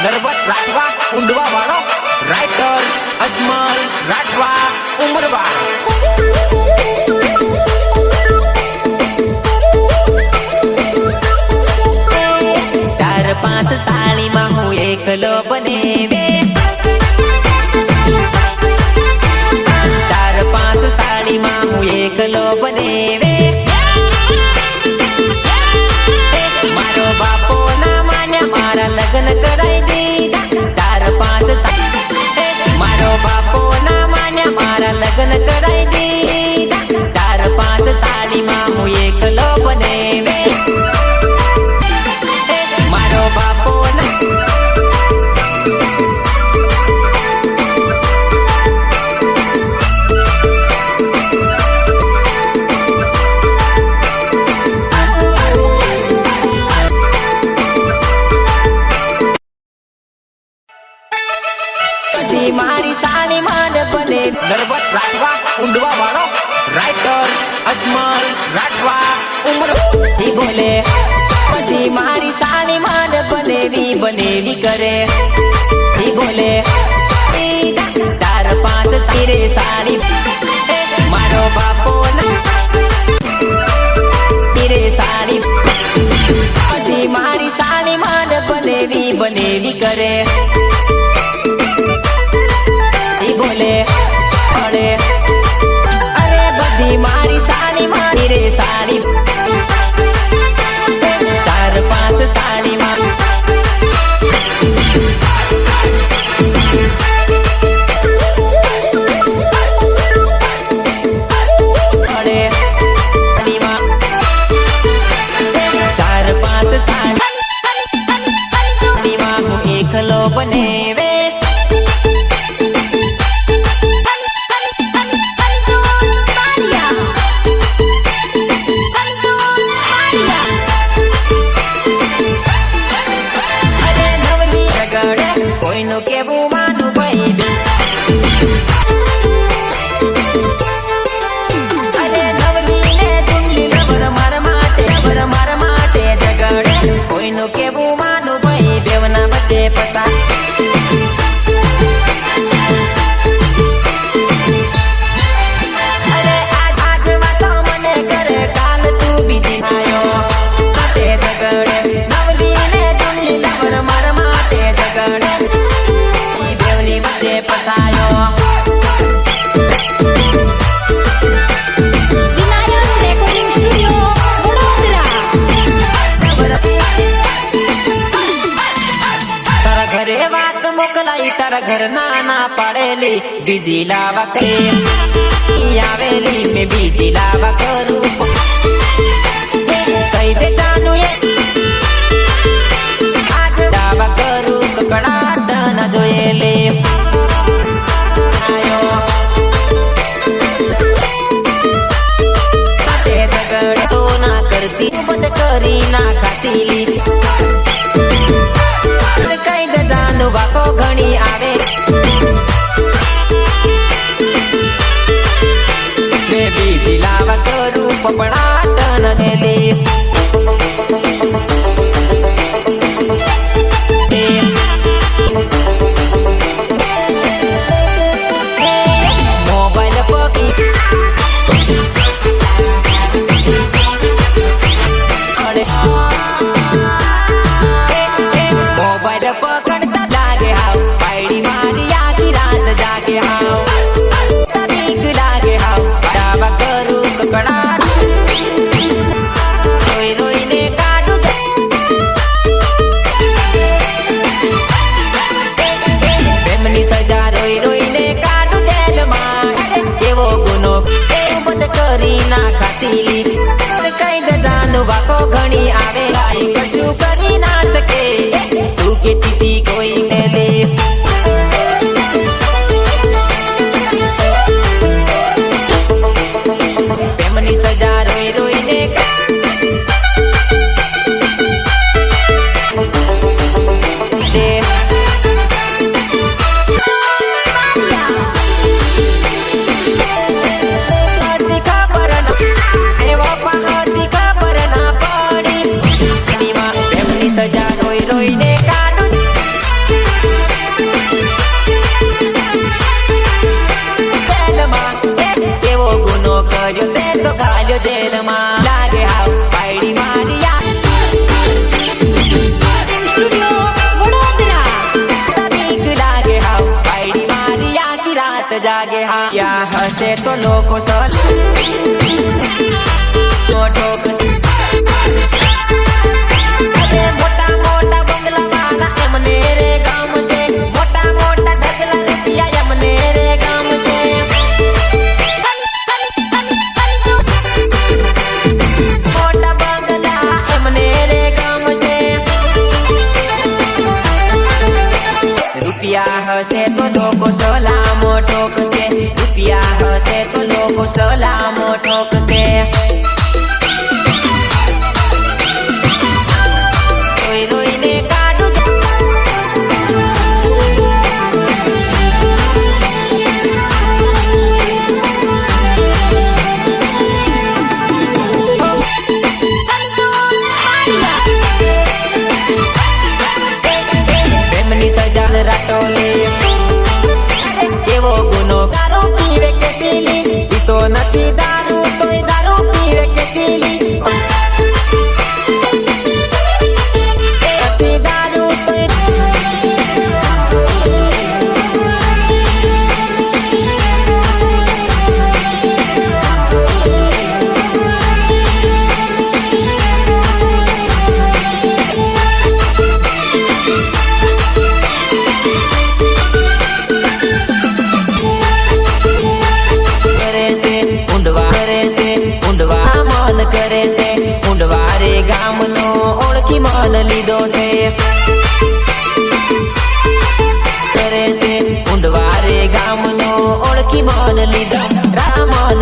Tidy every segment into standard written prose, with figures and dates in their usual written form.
नरवत Rathwa उंडवा वाळो writer Ajmal Rathwa उमरवा चार पांच साली में हूँ एकलो बनेवे चार पांच साली में हूँ एकलो बनेवे मारो बापो ना मान्या मारा लगन कराई दीदा चार पांच मारो बापो ना मान्या मारा लगन कराई दीदा चार पांच साली में हूँ एकलो बनेवे मारो बापो ना मारी साली मान बने नरवत राठवा उंडवा वाळो राइटर अजमल राठवा उमर ही बोले पति मारी साली मान बनेवी करे ही बोले चार पांच तेरे साली मारो बापो ना तेरे साली पति मारी साली मान बनेवी करे बोले अरे अरे बदी मारी साली मारी रे साली चार पांच साली मार अरे चार पांच साली मार एकलो बनेवे तारा घर नाना पड़ेली बीजी लावा के आवेली में बीजी लावा करू कई दे जानू ये आज लावा करू ककड़ा टन जोएले आयो साथे झगड़ तो ना करती बद करी ना खातीली बाको घणी आवे मैं बीजी लावा करू पपड़ा टन देली मोबाइल पकी मोबाइल पकड़ता लागे हाउ पाइडी मारी आखी रात जागे हाउ तबीक लागे हाउ दावा करू ककड़ा રૂપિયા હશે તો લોકો સલ ઠોકશે મોટા મોટા બંગલા વાળા એમને રે ગામ છે મોટા મોટા ઢગલા રૂપિયા એમને રે ગામ છે મોટા બંગલા એમને રે ગામ છે રૂપિયા હશે તો લોકો સલામો ઠોકશે રૂપિયા હશે તો લોકો સલામો ઠોકશે એવો ગુનો દારૂ પીવે કે પીલી પીતો નથી દારૂ તોય દારૂ પીવે કે પીલી નથી દારૂ તોય કરે છે ઊંડવારે ગામનો ઓળખી મન લીધો છે કરે છે ઊંડવારે ગામનો ઓળખી મન લીધો રામન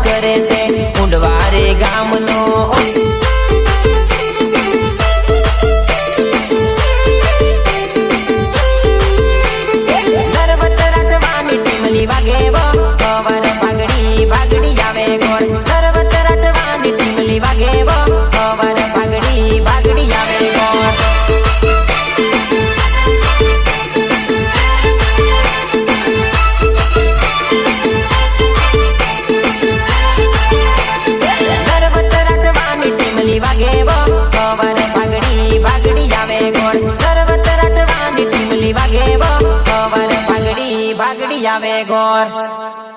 કરે છે ઊંડવારે ગામનો નરવત રાજવાની ટીમલી વાગે પવન પાઘડી ભાગડી આવે ગોર નરવત રાજવાની ટીમલી વાગે પવન પાઘડી ભાગડી આવે ગોર નરવત રાજવાની ટીમલી વાગે પવન પાઘડી ભાગડી આવે ગોર નરવત રાજવાની ટીમલી વાગે પવન પાઘડી ભાગડી આવે ગોર